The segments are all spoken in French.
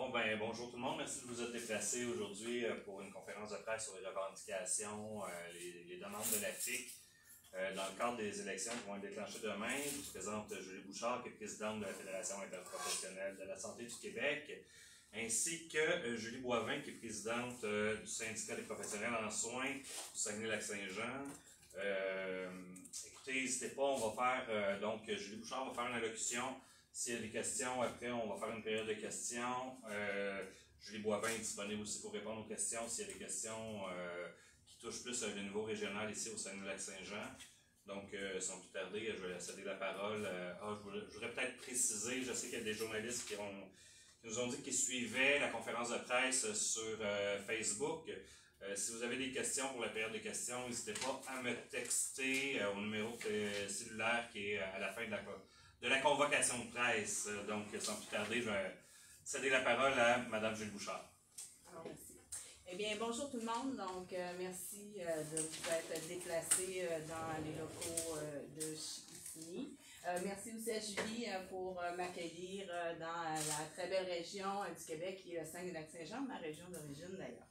Bon, ben, bonjour tout le monde. Merci de vous être déplacés aujourd'hui pour une conférence de presse sur les revendications, les demandes de la FIC. Dans le cadre des élections qui vont être déclenchées demain, je vous présente Julie Bouchard, qui est présidente de la Fédération interprofessionnelle de la santé du Québec, ainsi que Julie Boivin, qui est présidente du syndicat des professionnels en soins du Saguenay-Lac-Saint-Jean. Écoutez, n'hésitez pas, on va faire, donc Julie Bouchard va faire une allocution. S'il y a des questions, après, on va faire une période de questions. Julie Boivin est disponible aussi pour répondre aux questions s'il y a des questions qui touchent plus le niveau régional ici au Saguenay-Lac-Saint-Jean. Donc, sans plus tarder, je vais céder la parole. Je voudrais peut-être préciser, je sais qu'il y a des journalistes qui nous ont dit qu'ils suivaient la conférence de presse sur Facebook. Si vous avez des questions pour la période de questions, n'hésitez pas à me texter au numéro cellulaire qui est à la fin de la convocation de presse. Donc, sans plus tarder, je vais céder la parole à Mme Julie Bouchard. Alors, merci. Eh bien, bonjour tout le monde. Donc, merci de vous être déplacés dans les locaux de Chicoutimi. Merci aussi à Julie pour m'accueillir dans la très belle région du Québec qui est le Saguenay-Lac-Saint-Jean, ma région d'origine d'ailleurs.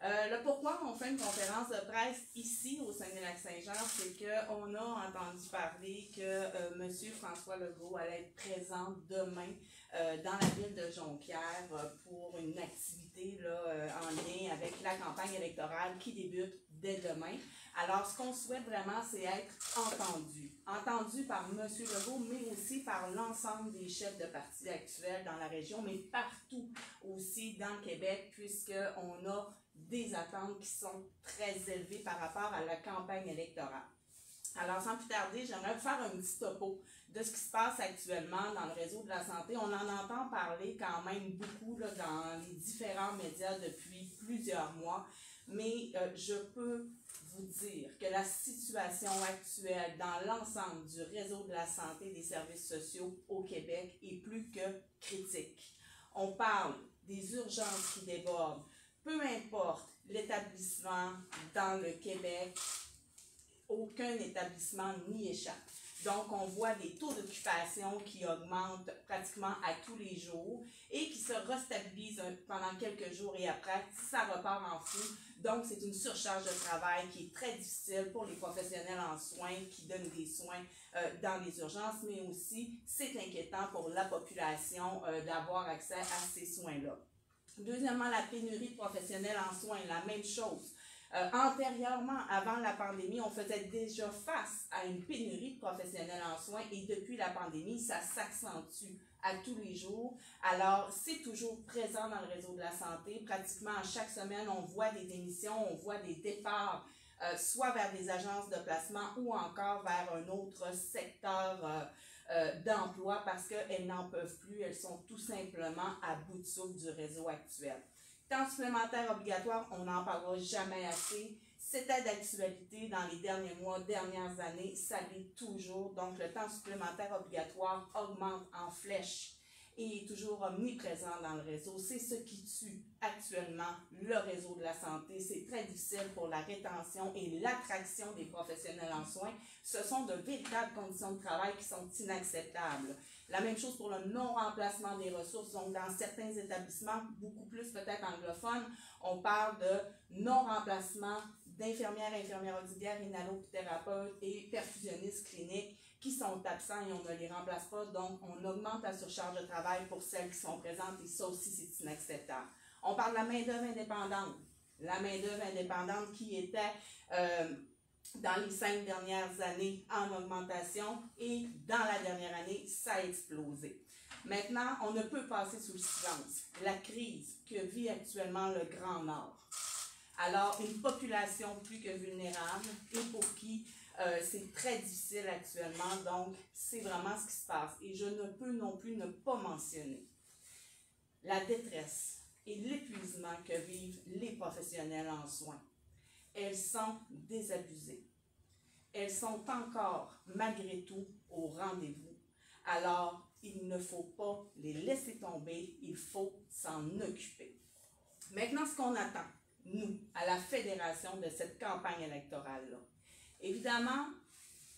Le pourquoi on fait une conférence de presse ici au Saguenay-Lac-Saint-Jean, c'est qu'on a entendu parler que M. François Legault allait être présent demain dans la ville de Jonquière pour une activité là, en lien avec la campagne électorale qui débute dès demain. Alors, ce qu'on souhaite vraiment, c'est être entendu par M. Legault, mais aussi par l'ensemble des chefs de partis actuels dans la région, mais partout aussi dans le Québec, puisqu'on a des attentes qui sont très élevées par rapport à la campagne électorale. Alors, sans plus tarder, j'aimerais vous faire un petit topo de ce qui se passe actuellement dans le réseau de la santé. On en entend parler quand même beaucoup là, dans les différents médias depuis plusieurs mois, mais je peux vous dire que la situation actuelle dans l'ensemble du réseau de la santé et des services sociaux au Québec est plus que critique. On parle des urgences qui débordent. Peu importe l'établissement dans le Québec, aucun établissement n'y échappe. Donc, on voit des taux d'occupation qui augmentent pratiquement à tous les jours et qui se restabilisent pendant quelques jours et après, ça repart en fou. Donc, c'est une surcharge de travail qui est très difficile pour les professionnels en soins qui donnent des soins dans les urgences, mais aussi, c'est inquiétant pour la population d'avoir accès à ces soins-là. Deuxièmement, la pénurie de professionnels en soins, la même chose. Antérieurement, avant la pandémie, on faisait déjà face à une pénurie de professionnels en soins et depuis la pandémie, ça s'accentue à tous les jours. Alors, c'est toujours présent dans le réseau de la santé. Pratiquement à chaque semaine, on voit des démissions, on voit des départs, soit vers des agences de placement ou encore vers un autre secteur d'emploi parce qu'elles n'en peuvent plus, elles sont tout simplement à bout de souffle du réseau actuel. Temps supplémentaire obligatoire, on n'en parlera jamais assez. C'était d'actualité dans les derniers mois, dernières années, ça l'est toujours. Donc, le temps supplémentaire obligatoire augmente en flèche et est toujours omniprésent dans le réseau. C'est ce qui tue actuellement le réseau de la santé. C'est très difficile pour la rétention et l'attraction des professionnels en soins. Ce sont de véritables conditions de travail qui sont inacceptables. La même chose pour le non-remplacement des ressources. Donc, dans certains établissements, beaucoup plus peut-être anglophones, on parle de non-remplacement d'infirmières, infirmières auxiliaires, inhalothérapeutes et perfusionnistes cliniques qui sont absents et on ne les remplace pas. Donc, on augmente la surcharge de travail pour celles qui sont présentes et ça aussi, c'est inacceptable. On parle de la main-d'œuvre indépendante. La main-d'œuvre indépendante qui était dans les 5 dernières années en augmentation et dans la dernière année, ça a explosé. Maintenant, on ne peut passer sous le silence la crise que vit actuellement le Grand Nord. Alors, une population plus que vulnérable et pour qui c'est très difficile actuellement, donc c'est vraiment ce qui se passe. Et je ne peux non plus ne pas mentionner la détresse et l'épuisement que vivent les professionnels en soins. Elles sont désabusées. Elles sont encore, malgré tout, au rendez-vous. Alors, il ne faut pas les laisser tomber, il faut s'en occuper. Maintenant, ce qu'on attend, nous, à la fédération de cette campagne électorale-là, évidemment,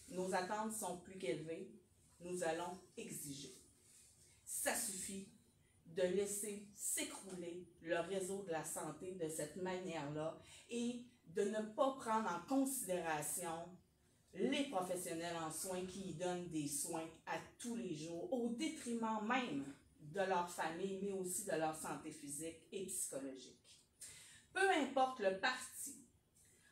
nos attentes sont plus qu'élevées. Nous allons exiger. Ça suffit de laisser s'écrouler le réseau de la santé de cette manière-là et de ne pas prendre en considération les professionnels en soins qui y donnent des soins à tous les jours, au détriment même de leur famille, mais aussi de leur santé physique et psychologique. Peu importe le parti,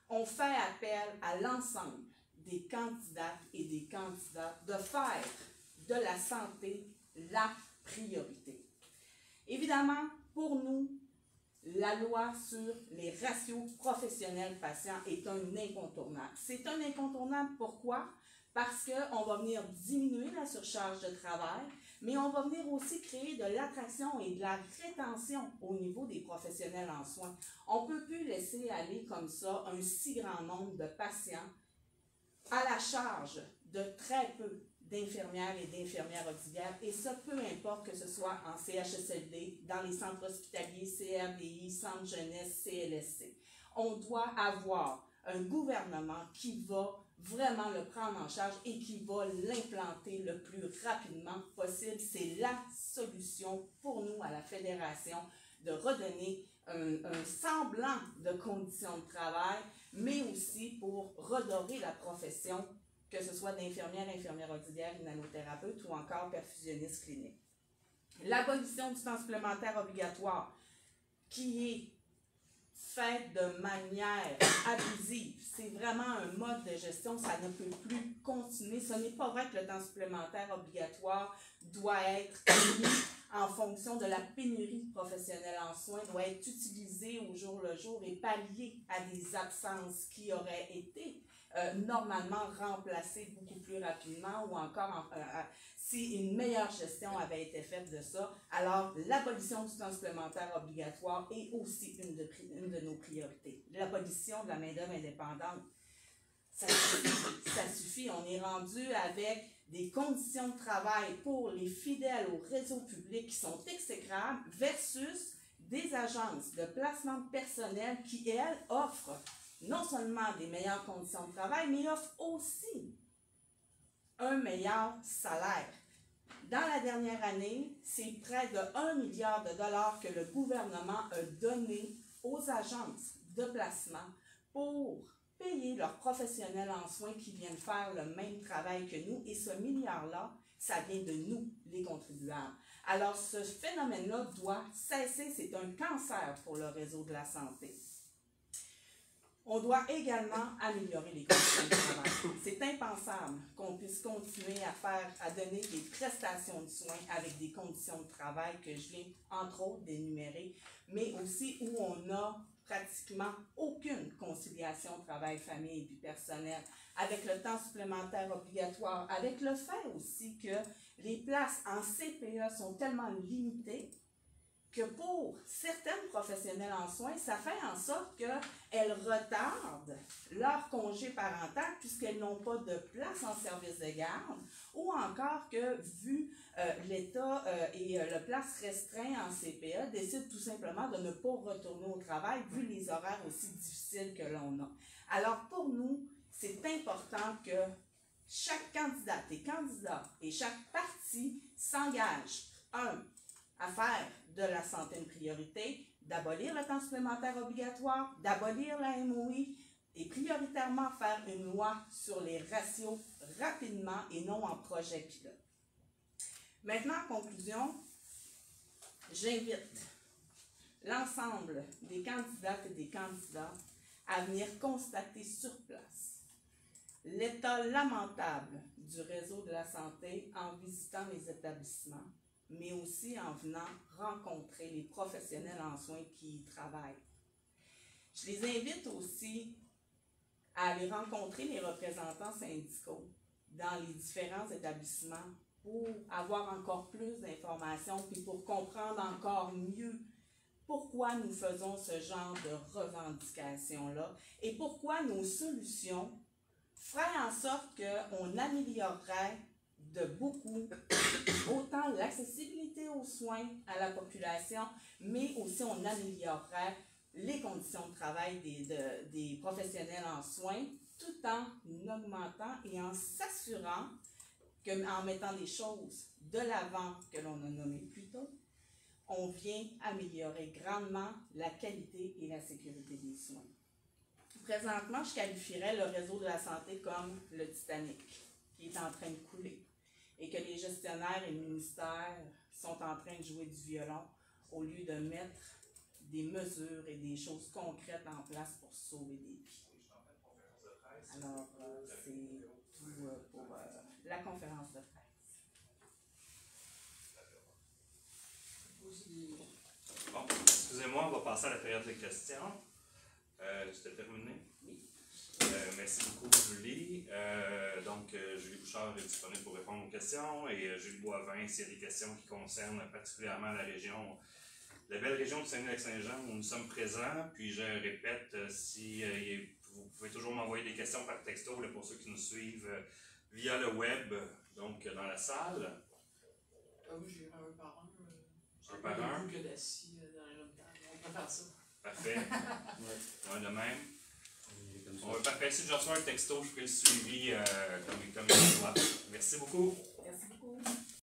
on fait appel à l'ensemble des candidates et des candidats de faire de la santé la priorité. Évidemment, pour nous, la loi sur les ratios professionnels patients est un incontournable. C'est un incontournable pourquoi? Parce qu'on va venir diminuer la surcharge de travail, mais on va venir aussi créer de l'attraction et de la rétention au niveau des professionnels en soins. On ne peut plus laisser aller comme ça un si grand nombre de patients à la charge de très peu d'infirmières et d'infirmières auxiliaires, et ça, peu importe que ce soit en CHSLD, dans les centres hospitaliers, CRDI, centres jeunesse, CLSC. On doit avoir un gouvernement qui va vraiment le prendre en charge et qui va l'implanter le plus rapidement possible. C'est la solution pour nous à la Fédération de redonner un semblant de conditions de travail, mais aussi pour redorer la profession, que ce soit d'infirmière, infirmière auxiliaire, nanothérapeute ou encore perfusionniste clinique. L'abolition du temps supplémentaire obligatoire, qui est fait de manière abusive, c'est vraiment un mode de gestion, ça ne peut plus continuer. Ce n'est pas vrai que le temps supplémentaire obligatoire doit être mis en fonction de la pénurie professionnelle en soins, doit être utilisé au jour le jour et pallier à des absences qui auraient été normalement remplacées beaucoup plus rapidement, ou encore si une meilleure gestion avait été faite de ça. Alors, l'abolition du temps supplémentaire obligatoire est aussi une de nos priorités. L'abolition de la main-d'œuvre indépendante, ça suffit. On est rendu avec des conditions de travail pour les fidèles au réseau public qui sont exécrables versus des agences de placement de personnel qui, elles, offrent non seulement des meilleures conditions de travail, mais offrent aussi un meilleur salaire. Dans la dernière année, c'est près de 1 milliard de dollars que le gouvernement a donné aux agences de placement pour payer leurs professionnels en soins qui viennent faire le même travail que nous. Et ce milliard-là, ça vient de nous, les contribuables. Alors, ce phénomène-là doit cesser. C'est un cancer pour le réseau de la santé. On doit également améliorer les conditions de travail. C'est impensable qu'on puisse continuer à donner des prestations de soins avec des conditions de travail que je viens, entre autres, d'énumérer, mais aussi où on n'a pratiquement aucune conciliation travail-famille et vie personnelle, avec le temps supplémentaire obligatoire, avec le fait aussi que les places en CPE sont tellement limitées que pour certaines professionnels en soins, ça fait en sorte qu'elles retardent leur congé parental puisqu'elles n'ont pas de place en service de garde, ou encore que, vu l'état et le place restreint en CPE, décident tout simplement de ne pas retourner au travail vu les horaires aussi difficiles que l'on a. Alors pour nous, c'est important que chaque candidate et candidat et chaque parti s'engage, à faire de la santé une priorité, d'abolir le temps supplémentaire obligatoire, d'abolir la MOI et prioritairement faire une loi sur les ratios rapidement et non en projet pilote. Maintenant, en conclusion, j'invite l'ensemble des candidates et des candidats à venir constater sur place l'état lamentable du réseau de la santé en visitant les établissements, mais aussi en venant rencontrer les professionnels en soins qui y travaillent. Je les invite aussi à aller rencontrer les représentants syndicaux dans les différents établissements pour avoir encore plus d'informations puis pour comprendre encore mieux pourquoi nous faisons ce genre de revendications-là et pourquoi nos solutions feraient en sorte qu'on améliorerait de beaucoup, autant l'accessibilité aux soins à la population, mais aussi on améliorerait les conditions de travail des professionnels en soins, tout en augmentant et en s'assurant qu'en mettant des choses de l'avant que l'on a nommées plus tôt, on vient améliorer grandement la qualité et la sécurité des soins. Présentement, je qualifierais le réseau de la santé comme le Titanic, qui est en train de couler, et que les gestionnaires et le ministère sont en train de jouer du violon au lieu de mettre des mesures et des choses concrètes en place pour sauver des vies. Alors, c'est tout pour la conférence de presse. Bon, excusez-moi, on va passer à la période de questions. C'était terminé? Oui. Merci beaucoup, Julie. Julie Bouchard est disponible pour répondre aux questions et Julie Boivin, s'il y a des questions qui concernent particulièrement la région, la belle région de Saguenay-Lac-Saint-Jean où nous sommes présents. Puis je répète, vous pouvez toujours m'envoyer des questions par texto là, pour ceux qui nous suivent via le web, donc dans la salle. Oui, j'ai un par un. Un par un. Que d'assis dans les logements. On peut faire ça. Parfait. Ouais, de même. Parfait. Si je reçois un texto, je ferai le suivi comme il doit. Merci beaucoup.